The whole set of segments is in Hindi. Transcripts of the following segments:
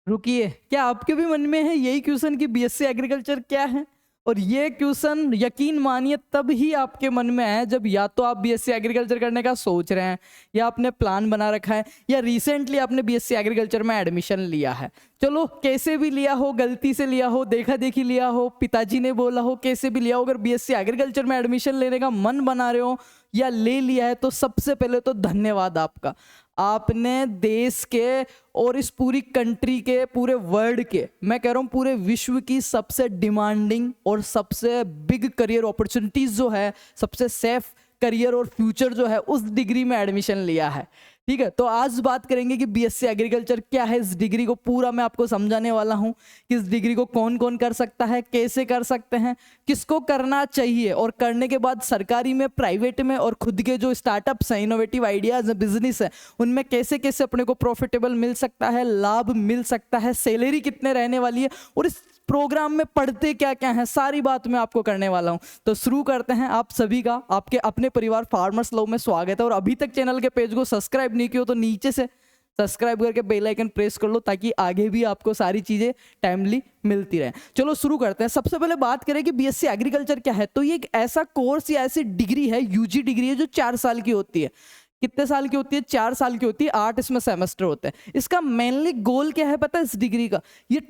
रुकिए, क्या आपके भी मन में है यही क्वेश्चन कि बीएससी एग्रीकल्चर क्या है? और ये क्वेश्चन यकीन मानिए तब ही आपके मन में है जब या तो आप बीएससी एग्रीकल्चर करने का सोच रहे हैं, या आपने प्लान बना रखा है, या रिसेंटली आपने बीएससी एग्रीकल्चर में एडमिशन लिया है। चलो कैसे भी लिया हो, गलती से लिया हो, देखा देखी लिया हो, पिताजी ने बोला हो, कैसे भी लिया हो, अगर बीएससी एग्रीकल्चर में एडमिशन लेने का मन बना रहे हो या ले लिया है तो सबसे पहले तो धन्यवाद आपका। आपने देश के और इस पूरी कंट्री के, पूरे वर्ल्ड के, मैं कह रहा हूँ पूरे विश्व की सबसे डिमांडिंग और सबसे बिग करियर अपॉर्चुनिटीज जो है, सबसे सेफ करियर और फ्यूचर जो है, उस डिग्री में एडमिशन लिया है। ठीक है, तो आज बात करेंगे कि बीएससी एग्रीकल्चर क्या है। इस डिग्री को पूरा मैं आपको समझाने वाला हूं कि इस डिग्री को कौन कौन कर सकता है, कैसे कर सकते हैं, किसको करना चाहिए, और करने के बाद सरकारी में, प्राइवेट में और खुद के जो स्टार्टअप्स हैं, इनोवेटिव आइडियाज है, बिजनेस है, उनमें कैसे कैसे अपने को प्रॉफिटेबल मिल सकता है, लाभ मिल सकता है, सैलरी कितने रहने वाली है, और इस प्रोग्राम में पढ़ते क्या क्या है, सारी बात मैं आपको करने वाला हूं। तो शुरू करते हैं। आप सभी का आपके अपने परिवार फार्मर्स लव में स्वागत है, और अभी तक चैनल के पेज को सब्सक्राइब नहीं किया तो नीचे से सब्सक्राइब करके बेल आइकन प्रेस कर लो, ताकि आगे भी आपको सारी चीजें टाइमली मिलती रहे। चलो शुरू करते हैं। सबसे पहले बात करें कि बीएससी एग्रीकल्चर क्या है, तो ये एक ऐसा कोर्स या ऐसी डिग्री है, यूजी डिग्री है, जो 4 साल की होती है। कितने साल की होती है? 4 साल की होती है। 8 इसमें सेमेस्टर होते हैं। इसका मेनली गोल क्या है पता है इस डिग्री का? ये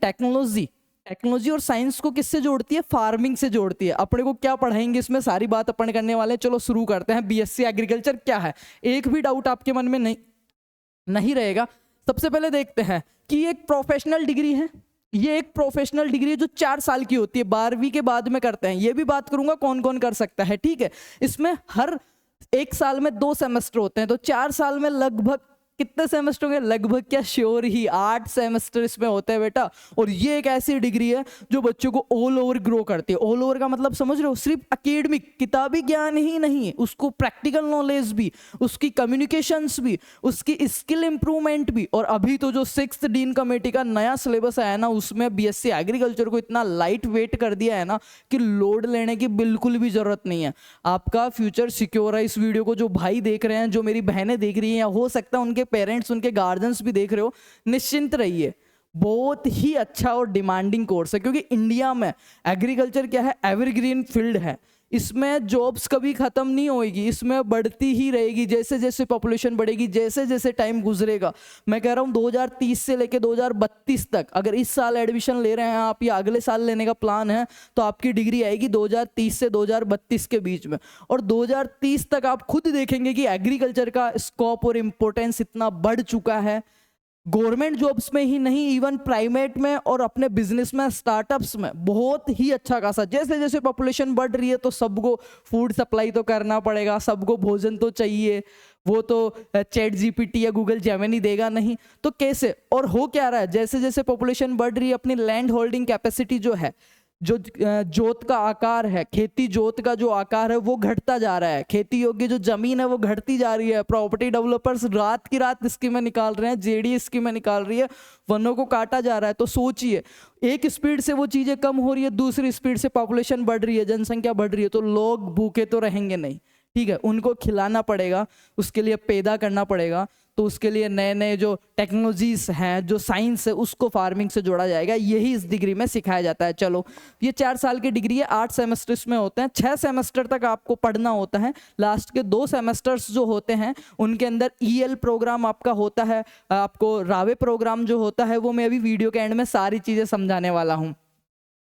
टेक्नोलॉजी और साइंस को किससे जोड़ती है? फार्मिंग से जोड़ती है। अपने को क्या पढ़ाएंगे इसमें, सारी बात अपन करने वाले हैं। चलो शुरू करते हैं। बीएससी एग्रीकल्चर क्या है, एक भी डाउट आपके मन में नहीं रहेगा। सबसे पहले देखते हैं कि ये एक प्रोफेशनल डिग्री है। ये एक प्रोफेशनल डिग्री है जो 4 साल की होती है, 12वीं के बाद में करते हैं। ये भी बात करूंगा कौन कौन कर सकता है। ठीक है, इसमें हर 1 साल में 2 सेमेस्टर होते हैं, तो 4 साल में लगभग कितने सेमेस्टर होंगे? लगभग क्या, श्योर ही 8 सेमेस्टर इसमें होते हैं बेटा। और ये एक ऐसी डिग्री है जो बच्चों को ऑल ओवर ग्रो करती है। ऑल ओवर का मतलब समझ रहे हो? सिर्फ एकेडमिक किताबी ज्ञान ही नहीं, उसको प्रैक्टिकल नॉलेज भी, उसकी कम्युनिकेशंस भी, उसकी स्किल इंप्रूवमेंट भी। और अभी तो जो 6th डीन कमेटी का नया सिलेबस आया ना, उसमें बीएससी एग्रीकल्चर को इतना लाइट वेट कर दिया है ना कि लोड लेने की बिल्कुल भी जरूरत नहीं है। आपका फ्यूचर सिक्योर है। इस वीडियो को जो भाई देख रहे हैं, जो मेरी बहनें देख रही हैं, या हो सकता है उनके पेरेंट्स, उनके गार्जियंस भी देख रहे हो, निश्चिंत रहिए। बहुत ही अच्छा और डिमांडिंग कोर्स है, क्योंकि इंडिया में एग्रीकल्चर क्या है, एवरग्रीन फील्ड है। इसमें जॉब्स कभी खत्म नहीं होएगी, इसमें बढ़ती ही रहेगी जैसे जैसे पॉपुलेशन बढ़ेगी, जैसे जैसे टाइम गुजरेगा। मैं कह रहा हूँ 2030 से लेके 2032 तक, अगर इस साल एडमिशन ले रहे हैं आप या अगले साल लेने का प्लान है, तो आपकी डिग्री आएगी 2030 से 2032 के बीच में। और 2030 तक आप खुद देखेंगे कि एग्रीकल्चर का स्कोप और इम्पोर्टेंस इतना बढ़ चुका है। गवर्नमेंट जॉब्स में ही नहीं, इवन प्राइवेट में और अपने बिजनेस में, स्टार्टअप्स में बहुत ही अच्छा खासा। जैसे जैसे पॉपुलेशन बढ़ रही है तो सबको फूड सप्लाई तो करना पड़ेगा, सबको भोजन तो चाहिए। वो तो चैट जीपीटी या गूगल जेमिनी देगा नहीं, तो कैसे? और हो क्या रहा है, जैसे जैसे पॉपुलेशन बढ़ रही है, अपनी लैंड होल्डिंग कैपेसिटी जो है, जो जोत का आकार है, खेती जोत का जो आकार है, वो घटता जा रहा है। खेती योग्य जो जमीन है वो घटती जा रही है। प्रॉपर्टी डेवलपर्स रात की रात स्कीमें निकाल रहे हैं, जेडी स्कीमें निकाल रही है, वनों को काटा जा रहा है। तो सोचिए, एक स्पीड से वो चीजें कम हो रही है, दूसरी स्पीड से पॉपुलेशन बढ़ रही है, जनसंख्या बढ़ रही है, तो लोग भूखे तो रहेंगे नहीं। ठीक है, उनको खिलाना पड़ेगा, उसके लिए पैदा करना पड़ेगा। तो उसके लिए नए नए जो टेक्नोलॉजीज हैं, जो साइंस है, उसको फार्मिंग से जोड़ा जाएगा। यही इस डिग्री में सिखाया जाता है। चलो, ये 4 साल की डिग्री है, 8 सेमेस्टर्स में होते हैं। 6 सेमेस्टर तक आपको पढ़ना होता है। लास्ट के 2 सेमेस्टर्स जो होते हैं उनके अंदर ईएल प्रोग्राम आपका होता है, आपको रावे प्रोग्राम जो होता है, वो मैं अभी वीडियो के एंड में सारी चीजें समझाने वाला हूँ।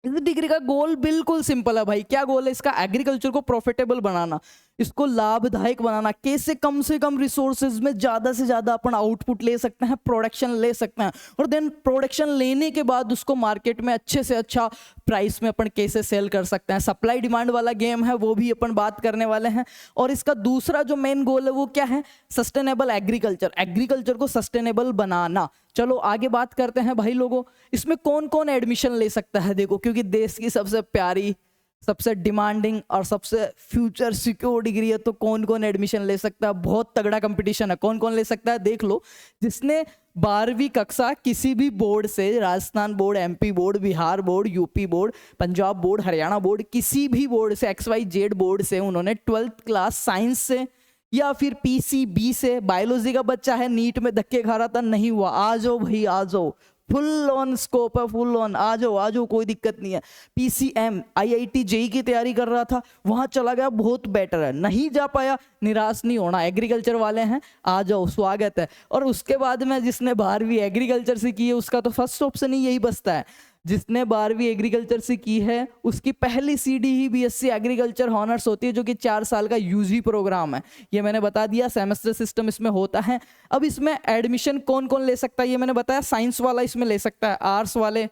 इस डिग्री का गोल बिल्कुल सिंपल है भाई। क्या गोल है इसका? एग्रीकल्चर को प्रॉफिटेबल बनाना, इसको लाभदायक बनाना। कैसे कम से कम रिसोर्सेज में ज्यादा से ज्यादा अपन आउटपुट ले सकते हैं, प्रोडक्शन ले सकते हैं, और देन प्रोडक्शन लेने के बाद उसको मार्केट में अच्छे से अच्छा प्राइस में अपन कैसे सेल कर सकते हैं। सप्लाई डिमांड वाला गेम है, वो भी अपन बात करने वाले हैं। और इसका दूसरा जो मेन गोल है वो क्या है? सस्टेनेबल एग्रीकल्चर, एग्रीकल्चर को सस्टेनेबल बनाना। चलो आगे बात करते हैं भाई लोगों, इसमें कौन कौन एडमिशन ले सकता है? देखो, क्योंकि देश की सबसे प्यारी, सबसे डिमांडिंग और सबसे फ्यूचर सिक्योर डिग्री है, तो कौन कौन एडमिशन ले सकता है? बहुत तगड़ा कंपटीशन है। कौन कौन ले सकता है देख लो। जिसने 12वीं कक्षा किसी भी बोर्ड से, Rajasthan board, MP board, Bihar board, UP board, Punjab board, Haryana board, किसी भी बोर्ड से, XYZ बोर्ड से, उन्होंने 12th क्लास साइंस से या फिर PCB से, बायोलॉजी का बच्चा है, नीट में धक्के खा रहा था, नहीं हुआ, आ जाओ भाई आ जाओ, फुल ऑन स्कोप है, फुल ऑन, आ जाओ कोई दिक्कत नहीं है। PCM IIT JEE की तैयारी कर रहा था, वहां चला गया, बहुत बेटर है। नहीं जा पाया, निराश नहीं होना, एग्रीकल्चर वाले हैं, आ जाओ, स्वागत है। और उसके बाद में जिसने 12वीं एग्रीकल्चर से की है उसका तो फर्स्ट ऑप्शन ही यही बचता है, जिसने 12वीं एग्रीकल्चर से की है उसकी पहली CD ही BSc एग्रीकल्चर हॉनर्स होती है, जो कि 4 साल का UG प्रोग्राम है। ये मैंने बता दिया, सेमेस्टर सिस्टम इसमें होता है। अब इसमें एडमिशन कौन कौन ले सकता है ये मैंने बताया। साइंस वाला इसमें ले सकता है, आर्ट्स वाले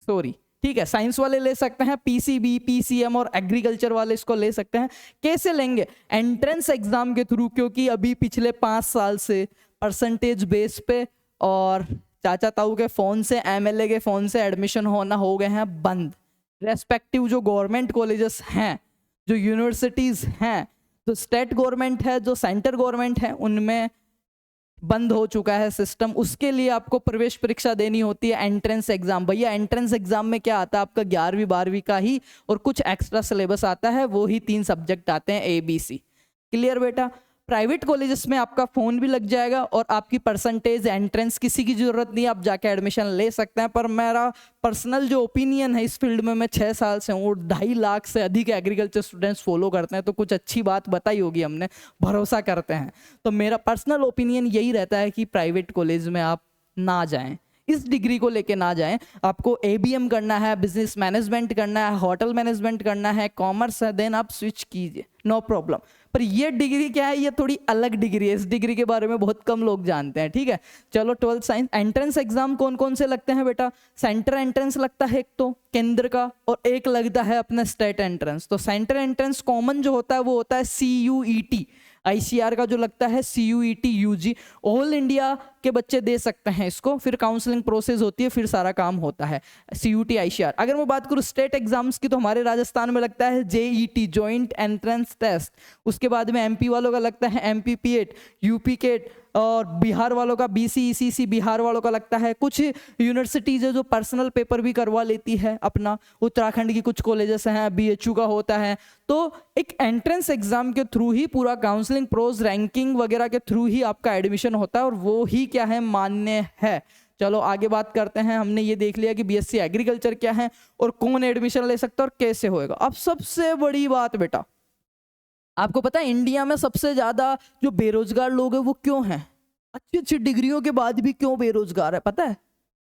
ठीक है, साइंस वाले ले सकते हैं, PCB PCM और एग्रीकल्चर वाले इसको ले सकते हैं। कैसे लेंगे? एंट्रेंस एग्जाम के थ्रू, क्योंकि अभी पिछले 5 साल से परसेंटेज बेस पे और चाचा ताऊ के फोन से, MLA के फोन से एडमिशन होना हो गए हैं बंद। रेस्पेक्टिव जो गवर्नमेंट कॉलेजेस हैं, जो यूनिवर्सिटीज हैं, जो स्टेट गवर्नमेंट है, जो सेंटर गवर्नमेंट है, उनमें बंद हो चुका है सिस्टम। उसके लिए आपको प्रवेश परीक्षा देनी होती है, एंट्रेंस एग्जाम। भैया एंट्रेंस एग्जाम में क्या आता है आपका? 11वीं 12वीं का ही और कुछ एक्स्ट्रा सिलेबस आता है, वो ही 3 सब्जेक्ट आते हैं ABC। क्लियर बेटा? प्राइवेट कॉलेजेस में आपका फोन भी लग जाएगा और आपकी परसेंटेज, एंट्रेंस किसी की जरूरत नहीं, आप जाके एडमिशन ले सकते हैं। पर मेरा पर्सनल जो ओपिनियन है इस फील्ड में, मैं 6 साल से हूँ और 2.5 लाख से अधिक एग्रीकल्चर स्टूडेंट्स फॉलो करते हैं, तो कुछ अच्छी बात बताई होगी हमने, भरोसा करते हैं। तो मेरा पर्सनल ओपिनियन यही रहता है कि प्राइवेट कॉलेज में आप ना जाएं, इस डिग्री को लेके ना जाएं। आपको ABM करना है, बिजनेस मैनेजमेंट करना है, होटल मैनेजमेंट करना है, कॉमर्स है, देन आप स्विच कीजिए, नो प्रॉब्लम। पर ये डिग्री क्या है? ये थोड़ी अलग डिग्री है, इस डिग्री के बारे में बहुत कम लोग जानते हैं। ठीक है, चलो 12th साइंस। एंट्रेंस एग्जाम कौन कौन से लगते हैं बेटा? सेंटर एंट्रेंस लगता है एक तो केंद्र का, और एक लगता है अपना स्टेट एंट्रेंस। तो सेंटर एंट्रेंस कॉमन जो होता है वो होता है CUET। ICR का जो लगता है CUET UG, ऑल इंडिया के बच्चे दे सकते हैं इसको, फिर काउंसलिंग प्रोसेस होती है, फिर सारा काम होता है। CUT ICR। अगर मैं बात करूँ स्टेट एग्जाम्स की, तो हमारे राजस्थान में लगता है JET, जॉइंट एंट्रेंस टेस्ट। उसके बाद में MP वालों का लगता है MPPAT, UPCAT, और बिहार वालों का BCECC, बिहार वालों का लगता है। कुछ यूनिवर्सिटीज है जो पर्सनल पेपर भी करवा लेती है अपना, उत्तराखंड की कुछ कॉलेजेस हैं, BHU का होता है। तो एक एंट्रेंस एग्जाम के थ्रू ही पूरा काउंसलिंग प्रोस, रैंकिंग वगैरह के थ्रू ही आपका एडमिशन होता है, और वो ही क्या है? मान्य है। चलो आगे बात करते हैं। हमने ये देख लिया कि BSc एग्रीकल्चर क्या है और कौन एडमिशन ले सकता है और कैसे होएगा। अब सबसे बड़ी बात बेटा, आपको पता है इंडिया में सबसे ज्यादा जो बेरोजगार लोग हैं वो क्यों हैं? अच्छी अच्छी डिग्रियों के बाद भी क्यों बेरोजगार है, पता है?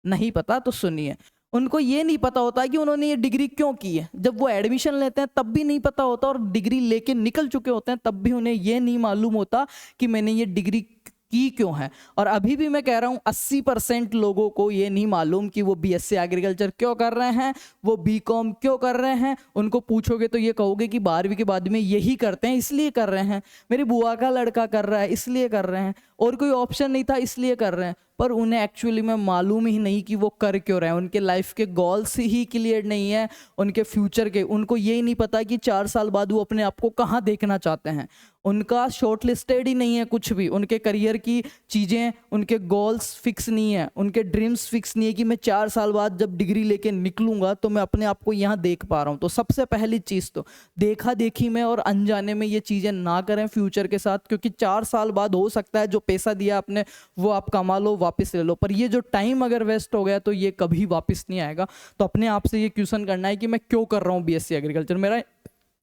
नहीं पता तो सुनिए। उनको ये नहीं पता होता कि उन्होंने ये डिग्री क्यों की है। जब वो एडमिशन लेते हैं तब भी नहीं पता होता, और डिग्री लेके निकल चुके होते हैं तब भी उन्हें ये नहीं मालूम होता कि मैंने ये डिग्री की क्यों है। और अभी भी मैं कह रहा हूँ 80% लोगों को ये नहीं मालूम कि वो BSc एग्रीकल्चर क्यों कर रहे हैं, वो BCom क्यों कर रहे हैं। उनको पूछोगे तो ये कहोगे कि 12वीं के बाद में यही करते हैं इसलिए कर रहे हैं, मेरी बुआ का लड़का कर रहा है इसलिए कर रहे हैं, और कोई ऑप्शन नहीं था इसलिए कर रहे हैं। पर उन्हें एक्चुअली में मालूम ही नहीं कि वो कर क्यों रहे हैं। उनके लाइफ के गोल्स ही क्लियर नहीं है, उनके फ्यूचर के। उनको यही नहीं पता कि 4 साल बाद वो अपने आप को कहाँ देखना चाहते हैं। उनका शॉर्ट लिस्टेड ही नहीं है कुछ भी, उनके करियर की चीज़ें, उनके गोल्स फिक्स नहीं है, उनके ड्रीम्स फिक्स नहीं है कि मैं 4 साल बाद जब डिग्री लेके निकलूंगा तो मैं अपने आप को यहाँ देख पा रहा हूँ। तो सबसे पहली चीज़ तो देखा देखी में और अनजाने में ये चीज़ें ना करें फ्यूचर के साथ, क्योंकि 4 साल बाद हो सकता है जो पैसा दिया आपने वो आप कमा लो, वापस ले लो, पर ये जो टाइम अगर वेस्ट हो गया तो ये कभी वापस नहीं आएगा। तो अपने आप से ये क्वेश्चन करना है कि मैं क्यों कर रहा हूँ BSc एग्रीकल्चर, मेरा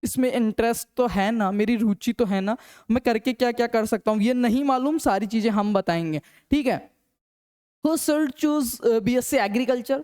इसमें इंटरेस्ट तो है ना, मेरी रुचि तो है ना, मैं करके क्या क्या कर सकता हूँ। ये नहीं मालूम, सारी चीजें हम बताएंगे। ठीक है, who should choose BSc agriculture?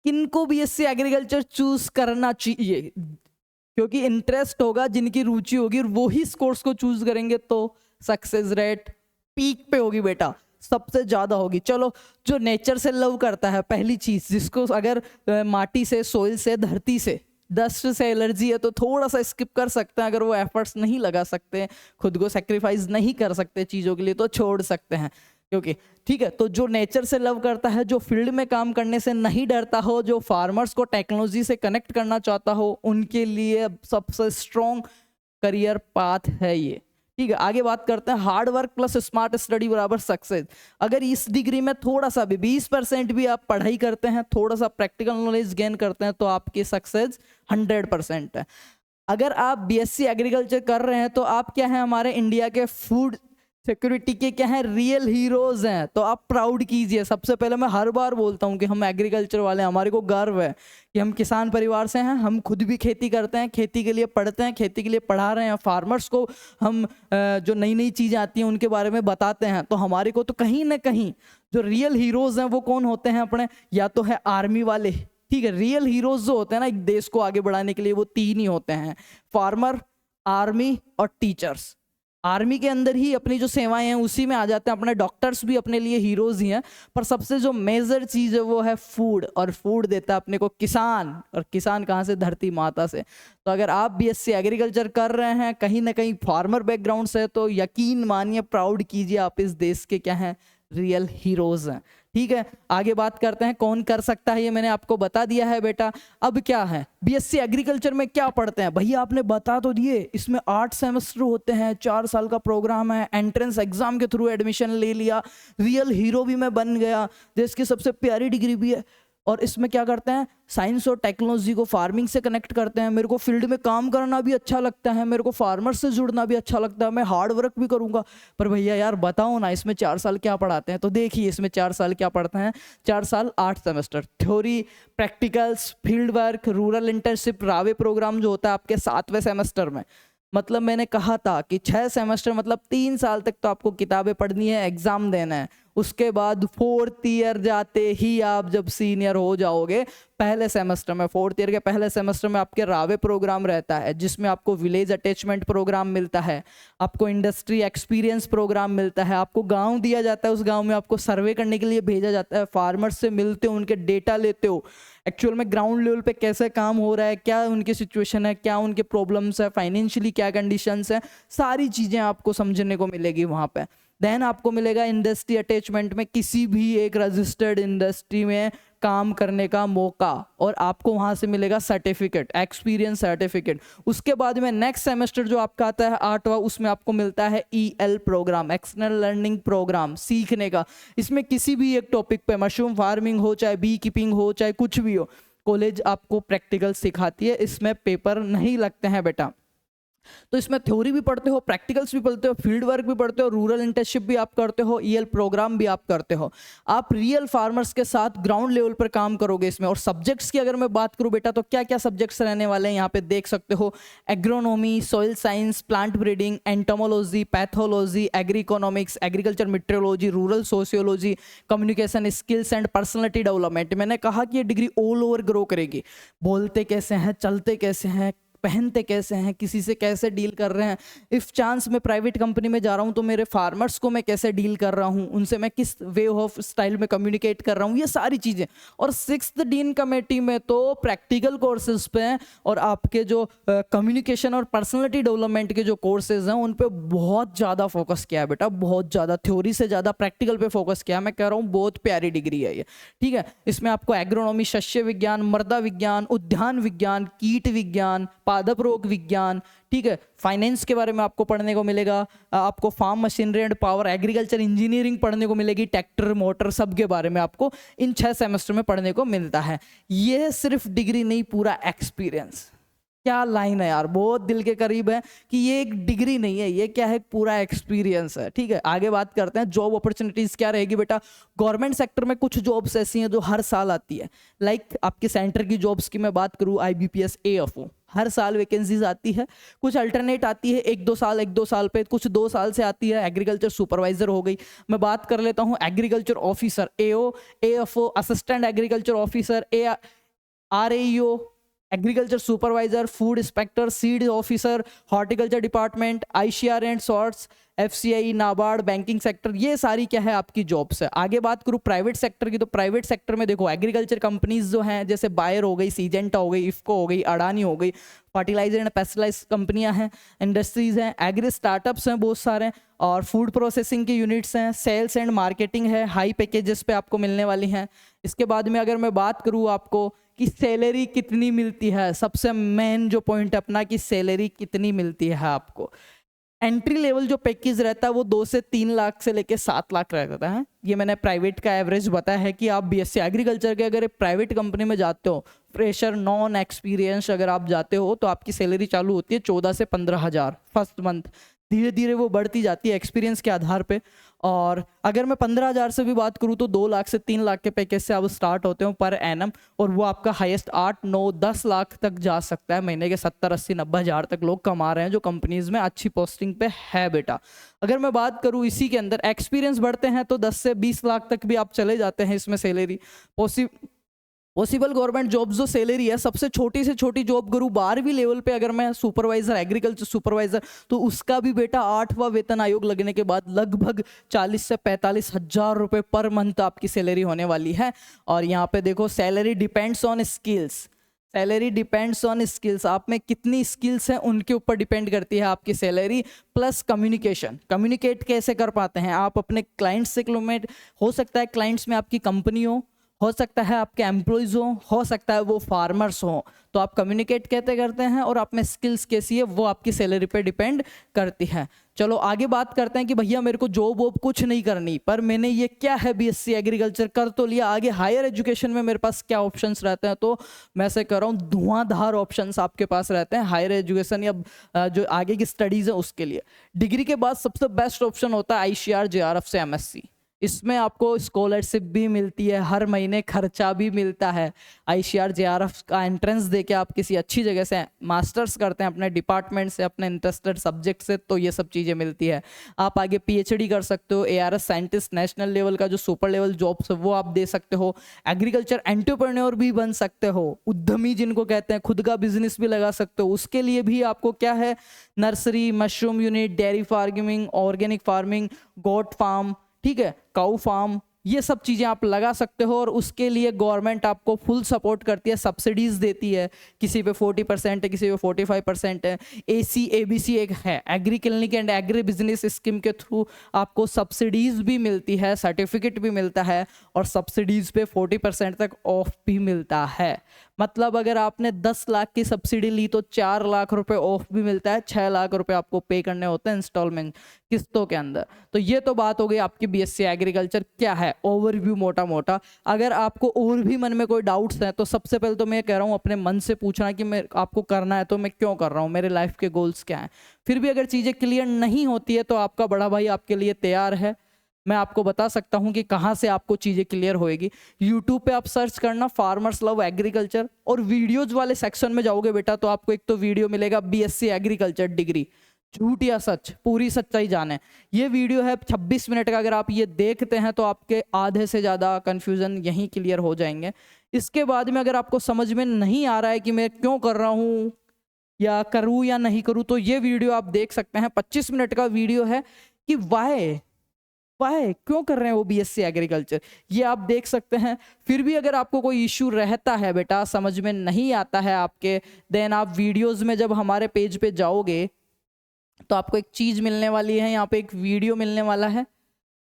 किनको BSc एग्रीकल्चर चूज करना चाहिए? क्योंकि इंटरेस्ट होगा, जिनकी रुचि होगी और वो ही इस कोर्स को चूज करेंगे तो सक्सेस रेट पीक पे होगी बेटा, सबसे ज्यादा होगी। चलो, जो नेचर से लव करता है, पहली चीज, जिसको अगर माटी से, सोइल से, धरती से, डस्ट से एलर्जी है तो थोड़ा सा स्किप कर सकते हैं। अगर वो एफर्ट्स नहीं लगा सकते, खुद को सेक्रीफाइस नहीं कर सकते चीज़ों के लिए, तो छोड़ सकते हैं। क्योंकि ठीक है, तो जो नेचर से लव करता है, जो फील्ड में काम करने से नहीं डरता हो, जो फार्मर्स को टेक्नोलॉजी से कनेक्ट करना चाहता हो, उनके लिए सबसे स्ट्रॉन्ग करियर पाथ है ये। ठीक है, आगे बात करते हैं। Hard work plus smart study बराबर सक्सेस। अगर इस डिग्री में थोड़ा सा भी 20% भी आप पढ़ाई करते हैं, थोड़ा सा प्रैक्टिकल नॉलेज गेन करते हैं, तो आपकी सक्सेस 100% है। अगर आप BSc एग्रीकल्चर कर रहे हैं तो आप क्या है, हमारे इंडिया के फूड सिक्योरिटी के क्या है, रियल हीरोज हैं, तो आप प्राउड कीजिए। सबसे पहले मैं हर बार बोलता हूँ कि हम एग्रीकल्चर वाले हैं, हमारे को गर्व है कि हम किसान परिवार से हैं, हम खुद भी खेती करते हैं, खेती के लिए पढ़ते हैं, खेती के लिए पढ़ा रहे हैं, फार्मर्स को हम जो नई नई चीज़ें आती हैं उनके बारे में बताते हैं। तो हमारे को तो कहीं ना कहीं जो रियल हीरोज हैं वो कौन होते हैं अपने, या तो है आर्मी वाले, ठीक है। रियल हीरोज जो होते हैं ना एक देश को आगे बढ़ाने के लिए, वो तीन ही होते हैं, फार्मर, आर्मी और टीचर्स। आर्मी के अंदर ही अपनी जो सेवाएं हैं उसी में आ जाते हैं, अपने डॉक्टर्स भी अपने लिए हीरोज ही हैं। पर सबसे जो मेजर चीज़ है वो है फूड, और फूड देता है अपने को किसान, और किसान कहाँ से, धरती माता से। तो अगर आप बीएससी एग्रीकल्चर कर रहे हैं, कहीं ना कहीं फार्मर बैकग्राउंड से, तो यकीन मानिए, प्राउड कीजिए, आप इस देश के क्या हैं, रियल हीरोज हैं। ठीक है, आगे बात करते हैं कौन कर सकता है, ये मैंने आपको बता दिया है बेटा। अब क्या है, बीएससी एग्रीकल्चर में क्या पढ़ते हैं भैया, आपने बता तो दिए। इसमें 8 सेमेस्टर होते हैं, 4 साल का प्रोग्राम है, एंट्रेंस एग्जाम के थ्रू एडमिशन ले लिया, रियल हीरो भी मैं बन गया, देश की सबसे प्यारी डिग्री भी है। और इसमें क्या करते हैं, साइंस और टेक्नोलॉजी को फार्मिंग से कनेक्ट करते हैं। मेरे को फील्ड में काम करना भी अच्छा लगता है, मेरे को फार्मर से जुड़ना भी अच्छा लगता है, मैं हार्ड वर्क भी करूंगा। पर भैया यार बताओ ना, इसमें 4 साल क्या पढ़ाते हैं। तो देखिए इसमें 4 साल क्या पढ़ते हैं, 4 साल 8 semester, theory, practicals, field work, rural internship, रावे प्रोग्राम जो होता है आपके 7वें सेमेस्टर में। मतलब मैंने कहा था कि 6 सेमेस्टर मतलब 3 साल तक तो आपको किताबें पढ़नी है, एग्जाम देना है। उसके बाद 4th ईयर जाते ही आप जब सीनियर हो जाओगे, पहले सेमेस्टर में, 4th ईयर के पहले सेमेस्टर में आपके रावे प्रोग्राम रहता है, जिसमें आपको विलेज अटैचमेंट प्रोग्राम मिलता है, आपको इंडस्ट्री एक्सपीरियंस प्रोग्राम मिलता है, आपको गांव दिया जाता है, उस गांव में आपको सर्वे करने के लिए भेजा जाता है, फार्मर्स से मिलते हो, उनके डेटा लेते हो, एक्चुअल में ग्राउंड लेवल पे कैसे काम हो रहा है, क्या उनकी सिचुएशन है, क्या उनके प्रॉब्लम्स है, फाइनेंशियली क्या कंडीशंस है, सारी चीज़ें आपको समझने को मिलेगी वहाँ पे। देन आपको मिलेगा इंडस्ट्री अटैचमेंट में किसी भी एक रजिस्टर्ड इंडस्ट्री में काम करने का मौका, और आपको वहाँ से मिलेगा सर्टिफिकेट, एक्सपीरियंस सर्टिफिकेट। उसके बाद में नेक्स्ट सेमेस्टर जो आपका आता है 8वां, उसमें आपको मिलता है EL program, external learning program, सीखने का। इसमें किसी भी एक टॉपिक पे, मशरूम फार्मिंग हो, चाहे बी कीपिंग हो, चाहे कुछ भी हो, कॉलेज आपको प्रैक्टिकल सिखाती है, इसमें पेपर नहीं लगते हैं बेटा। तो इसमें थ्योरी भी पढ़ते हो, प्रैक्टिकल्स भी पढ़ते हो, फील्ड वर्क भी पढ़ते हो, रूरल इंटर्नशिप भी आप करते हो, EL प्रोग्राम भी आप करते हो। आप रियल फार्मर्स के साथ ग्राउंड लेवल पर काम करोगे इसमें। और सब्जेक्ट्स की अगर मैं बात करूं बेटा, तो क्या क्या सब्जेक्ट्स रहने वाले हैं यहाँ पे देख सकते हो। Agronomy, soil science, plant breeding, entomology, pathology, agree economics, agriculture metrology, rural sociology, communication skills and personality development. मैंने कहा कि ये डिग्री ऑल ओवर ग्रो करेगी। बोलते कैसे हैं, चलते कैसे हैं, पहनते कैसे हैं, किसी से कैसे डील कर रहे हैं, इफ चांस मैं प्राइवेट कंपनी में जा रहा हूं तो मेरे फार्मर्स को मैं कैसे डील कर रहा हूं, उनसे मैं किस वे ऑफ स्टाइल में कम्युनिकेट कर रहा हूं, ये सारी चीज़ें। और 6th डीन कमेटी में तो प्रैक्टिकल कोर्सेज पे और आपके जो कम्युनिकेशन और पर्सनैलिटी डेवलपमेंट के जो कोर्सेज हैं उन पे बहुत ज़्यादा फोकस किया है बेटा, बहुत ज़्यादा, थ्योरी से ज़्यादा प्रैक्टिकल पे फोकस किया है। मैं कह रहा हूँ बहुत प्यारी डिग्री है ये, ठीक है। इसमें आपको एग्रोनॉमी, शस्य विज्ञान, मृदा विज्ञान, उद्यान विज्ञान, कीट विज्ञान, पादप रोग विज्ञान, ठीक है, फाइनेंस के बारे में आपको पढ़ने को मिलेगा, आपको farm machinery and power, agriculture engineering पढ़ने को मिलेगी, ट्रैक्टर मोटर सब के बारे में आपको इन 6 सेमेस्टर में पढ़ने को मिलता है। ये सिर्फ डिग्री नहीं, पूरा एक्सपीरियंस। क्या लाइन है यार, बहुत दिल के करीब है कि ये एक डिग्री नहीं है, ये क्या है, पूरा एक्सपीरियंस है, ठीक है। आगे बात करते हैं जॉब अपॉर्चुनिटीज क्या रहेगी बेटा। गवर्नमेंट सेक्टर में कुछ जॉब्स ऐसी हैं जो हर साल आती है, लाइक आपके सेंटर की जॉब्स की मैं बात करूँ, IBPS, AFO, हर साल वैकेंसीज आती है। कुछ अल्टरनेट आती है 1-2 साल पे, कुछ 2 साल से आती है। एग्रीकल्चर सुपरवाइजर हो गई, मैं बात कर लेता हूँ agriculture officer, AO, AFO, assistant agriculture officer, RAEO, agriculture supervisor, food inspector, seed officer, horticulture department, ICR and sorts, FCI, NABARD, banking sector, ये सारी क्या है आपकी जॉब्स है। आगे बात करूँ प्राइवेट सेक्टर की, तो प्राइवेट सेक्टर में देखो एग्रीकल्चर कंपनीज जो हैं, जैसे बायर हो गई, सीजेंटा हो गई, इफ्को हो गई, अडानी हो गई, फर्टिलाइजर एंड पेस्टिसाइड कंपनियां हैं, इंडस्ट्रीज हैं, एग्री स्टार्टअप्स हैं बहुत सारे, और फूड प्रोसेसिंग की यूनिट्स हैं, सेल्स एंड मार्केटिंग है, हाई पैकेजेस पे आपको मिलने वाली हैं। इसके बाद में अगर मैं बात करूँ आपको कि सैलरी कितनी मिलती है, सबसे मेन जो पॉइंट अपना कि सैलरी कितनी मिलती है आपको। एंट्री लेवल जो पैकेज रहता है वो 2 से 3 लाख से लेके 7 लाख रहता है। ये मैंने प्राइवेट का एवरेज बताया है कि आप BSc एग्रीकल्चर के अगर एक प्राइवेट कंपनी में जाते हो, फ्रेशर, नॉन एक्सपीरियंस अगर आप जाते हो, तो आपकी सैलरी चालू होती है 14 से 15 हज़ार फर्स्ट मंथ। धीरे धीरे वो बढ़ती जाती है एक्सपीरियंस के आधार पे। और अगर मैं 15,000 से भी बात करूँ तो 2 लाख से 3 लाख के पैकेज से आप स्टार्ट होते हो पर एनम, और वो आपका हाईएस्ट 8, 9, 10 लाख तक जा सकता है। महीने के 70, 80, 90 हज़ार तक लोग कमा रहे हैं जो कंपनीज में अच्छी पोस्टिंग पे है बेटा। अगर मैं बात करूँ इसी के अंदर एक्सपीरियंस बढ़ते हैं तो 10 से 20 लाख तक भी आप चले जाते हैं इसमें सैलरी। पॉसिबल गवर्नमेंट जॉब जो सैलरी है, सबसे छोटी से छोटी जॉब करूँ 12वीं लेवल पे अगर मैं सुपरवाइजर, एग्रीकल्चर सुपरवाइजर, तो उसका भी बेटा 8वां वेतन आयोग लगने के बाद लगभग 40 से 45 हज़ार रुपये पर मंथ आपकी सैलरी होने वाली है। और यहाँ पे देखो salary depends on skills, salary depends on skills, आप में कितनी स्किल्स हैं उनके ऊपर डिपेंड करती है आपकी सैलरी। प्लस कम्युनिकेशन, कम्युनिकेट कैसे कर पाते हैं आप अपने क्लाइंट्स से, हो सकता है क्लाइंट्स में आपकी कंपनी हो सकता है आपके एम्प्लॉयज़ हो सकता है वो फार्मर्स हो, तो आप कम्युनिकेट कैसे करते हैं और आप में स्किल्स कैसी है वो आपकी सैलरी पे डिपेंड करती है। चलो आगे बात करते हैं कि भैया मेरे को जॉब वॉब कुछ नहीं करनी, पर मैंने ये क्या है बीएससी एग्रीकल्चर कर तो लिया, आगे हायर एजुकेशन में मेरे पास क्या ऑप्शंस रहते हैं। तो मैं से कह रहा हूँ धुआंधार ऑप्शंस आपके पास रहते हैं हायर एजुकेशन या जो आगे की स्टडीज़ है उसके लिए। डिग्री के बाद सबसे बेस्ट ऑप्शन होता है ICAR JRF से MSc। इसमें आपको स्कॉलरशिप भी मिलती है, हर महीने खर्चा भी मिलता है। ICAR JRF का एंट्रेंस देके आप किसी अच्छी जगह से मास्टर्स करते हैं अपने डिपार्टमेंट से, अपने इंटरेस्टेड सब्जेक्ट से, तो ये सब चीज़ें मिलती है। आप आगे PhD कर सकते हो, ARS साइंटिस्ट नेशनल लेवल का जो सुपर लेवल जॉब्स है वो आप दे सकते हो। एग्रीकल्चर एंटरप्रेन्योर भी बन सकते हो, उद्यमी जिनको कहते हैं, खुद का बिजनेस भी लगा सकते हो। उसके लिए भी आपको क्या है, nursery, mushroom unit, dairy farming, organic farming, goat farm, ठीक है, काऊ फार्म, ये सब चीज़ें आप लगा सकते हो। और उसके लिए गवर्नमेंट आपको फुल सपोर्ट करती है, सब्सिडीज देती है, किसी पे 40% है, किसी पे 45% है। ABC एक है, agree clinic and agri business scheme के थ्रू आपको सब्सिडीज भी मिलती है, सर्टिफिकेट भी मिलता है, और सब्सिडीज पे 40% तक ऑफ भी मिलता है। मतलब अगर आपने 10 लाख की सब्सिडी ली तो 4 लाख रुपए ऑफ भी मिलता है, 6 लाख रुपए आपको पे करने होते हैं इंस्टॉलमेंट किस्तों के अंदर। तो ये तो बात हो गई आपकी बीएससी एग्रीकल्चर क्या है, ओवरव्यू मोटा मोटा। अगर आपको और भी मन में कोई डाउट्स हैं तो सबसे पहले तो मैं कह रहा हूँ अपने मन से पूछना कि मैं आपको करना है तो मैं क्यों कर रहा हूँ, मेरे लाइफ के गोल्स क्या हैं। फिर भी अगर चीज़ें क्लियर नहीं होती है तो आपका बड़ा भाई आपके लिए तैयार है। मैं आपको बता सकता हूं कि कहां से आपको चीजें क्लियर होएगी। यूट्यूब पे आप सर्च करना फार्मर्स लव एग्रीकल्चर, और वीडियोज वाले सेक्शन में जाओगे बेटा तो आपको एक तो वीडियो मिलेगा बीएससी एग्रीकल्चर डिग्री, झूठ या सच, पूरी सच्चाई जाने। ये वीडियो है 26 मिनट का, अगर आप ये देखते हैं तो आपके आधे से ज़्यादा कन्फ्यूज़न यहीं क्लियर हो जाएंगे। इसके बाद में अगर आपको समझ में नहीं आ रहा है कि मैं क्यों कर रहा हूँ या करूँ या नहीं करूँ, तो ये वीडियो आप देख सकते हैं। 25 मिनट का वीडियो है कि वाई क्यों कर रहे हैं वो बीएससी एग्रीकल्चर, ये आप देख सकते हैं। फिर भी अगर आपको कोई इश्यू रहता है बेटा, समझ में नहीं आता है आपके, देन आप वीडियोस में जब हमारे पेज पे जाओगे तो आपको एक चीज़ मिलने वाली है, यहाँ पे एक वीडियो मिलने वाला है,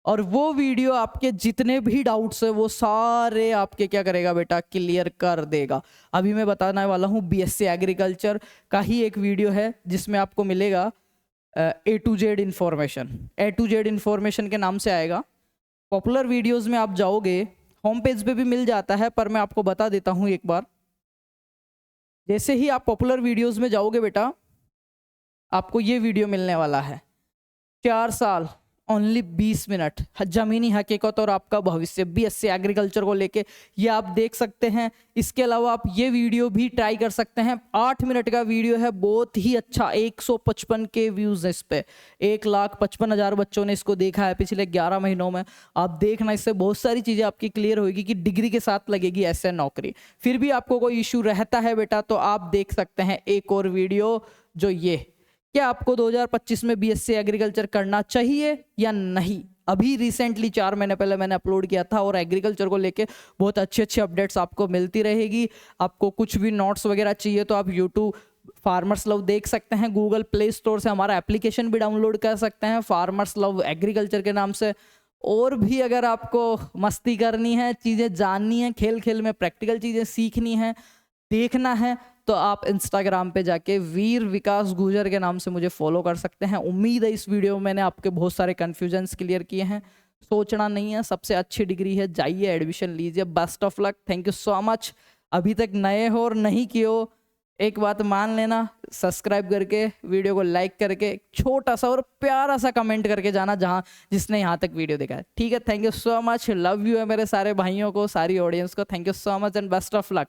और वो वीडियो आपके जितने भी डाउट्स है वो सारे आपके क्या करेगा बेटा, क्लियर कर देगा। अभी मैं बताने वाला हूँ बीएससी एग्रीकल्चर का ही एक वीडियो है जिसमें आपको मिलेगा A to Z information, A to Z information के नाम से आएगा। पॉपुलर वीडियोस में आप जाओगे, होम पेज पे भी मिल जाता है, पर मैं आपको बता देता हूँ एक बार। जैसे ही आप पॉपुलर वीडियोस में जाओगे बेटा, आपको ये वीडियो मिलने वाला है, 4 साल ओनली 20 मिनट, जमीनी हकीकत और आपका भविष्य, बीएससी एग्रीकल्चर को लेके, ये आप देख सकते हैं। इसके अलावा आप ये वीडियो भी ट्राई कर सकते हैं, 8 मिनट का वीडियो है, बहुत ही अच्छा, 155 के व्यूज है इस पे, 1,55,000 बच्चों ने इसको देखा है पिछले 11 महीनों में। आप देखना, इससे बहुत सारी चीज़ें आपकी क्लियर होगी कि डिग्री के साथ लगेगी ऐसे नौकरी। फिर भी आपको कोई इशू रहता है बेटा तो आप देख सकते हैं एक और वीडियो, जो ये, क्या आपको 2025 में बीएससी एग्रीकल्चर करना चाहिए या नहीं। अभी रिसेंटली 4 महीने पहले मैंने अपलोड किया था, और एग्रीकल्चर को लेके बहुत अच्छी अच्छी अपडेट्स आपको मिलती रहेगी। आपको कुछ भी नोट्स वगैरह चाहिए तो आप यूट्यूब फार्मर्स लव देख सकते हैं, गूगल प्ले स्टोर से हमारा एप्लीकेशन भी डाउनलोड कर सकते हैं फार्मर्स लव एग्रीकल्चर के नाम से। और भी अगर आपको मस्ती करनी है, चीज़ें जाननी है, खेल खेल में प्रैक्टिकल चीज़ें सीखनी है, देखना है, तो आप इंस्टाग्राम पे जाके वीर विकास गुजर के नाम से मुझे फॉलो कर सकते हैं। उम्मीद है इस वीडियो में मैंने आपके बहुत सारे कन्फ्यूजन्स क्लियर किए हैं। सोचना नहीं है, सबसे अच्छी डिग्री है, जाइए एडमिशन लीजिए। Best of luck, thank you so much. अभी तक नए हो और नहीं किए हो एक बात मान लेना, सब्सक्राइब करके वीडियो को लाइक करके एक छोटा सा और प्यारा सा कमेंट करके जाना जहाँ जिसने यहाँ तक वीडियो देखा है। ठीक है, thank you so much, love you है मेरे सारे भाइयों को, सारी ऑडियंस को, thank you so much and best of luck.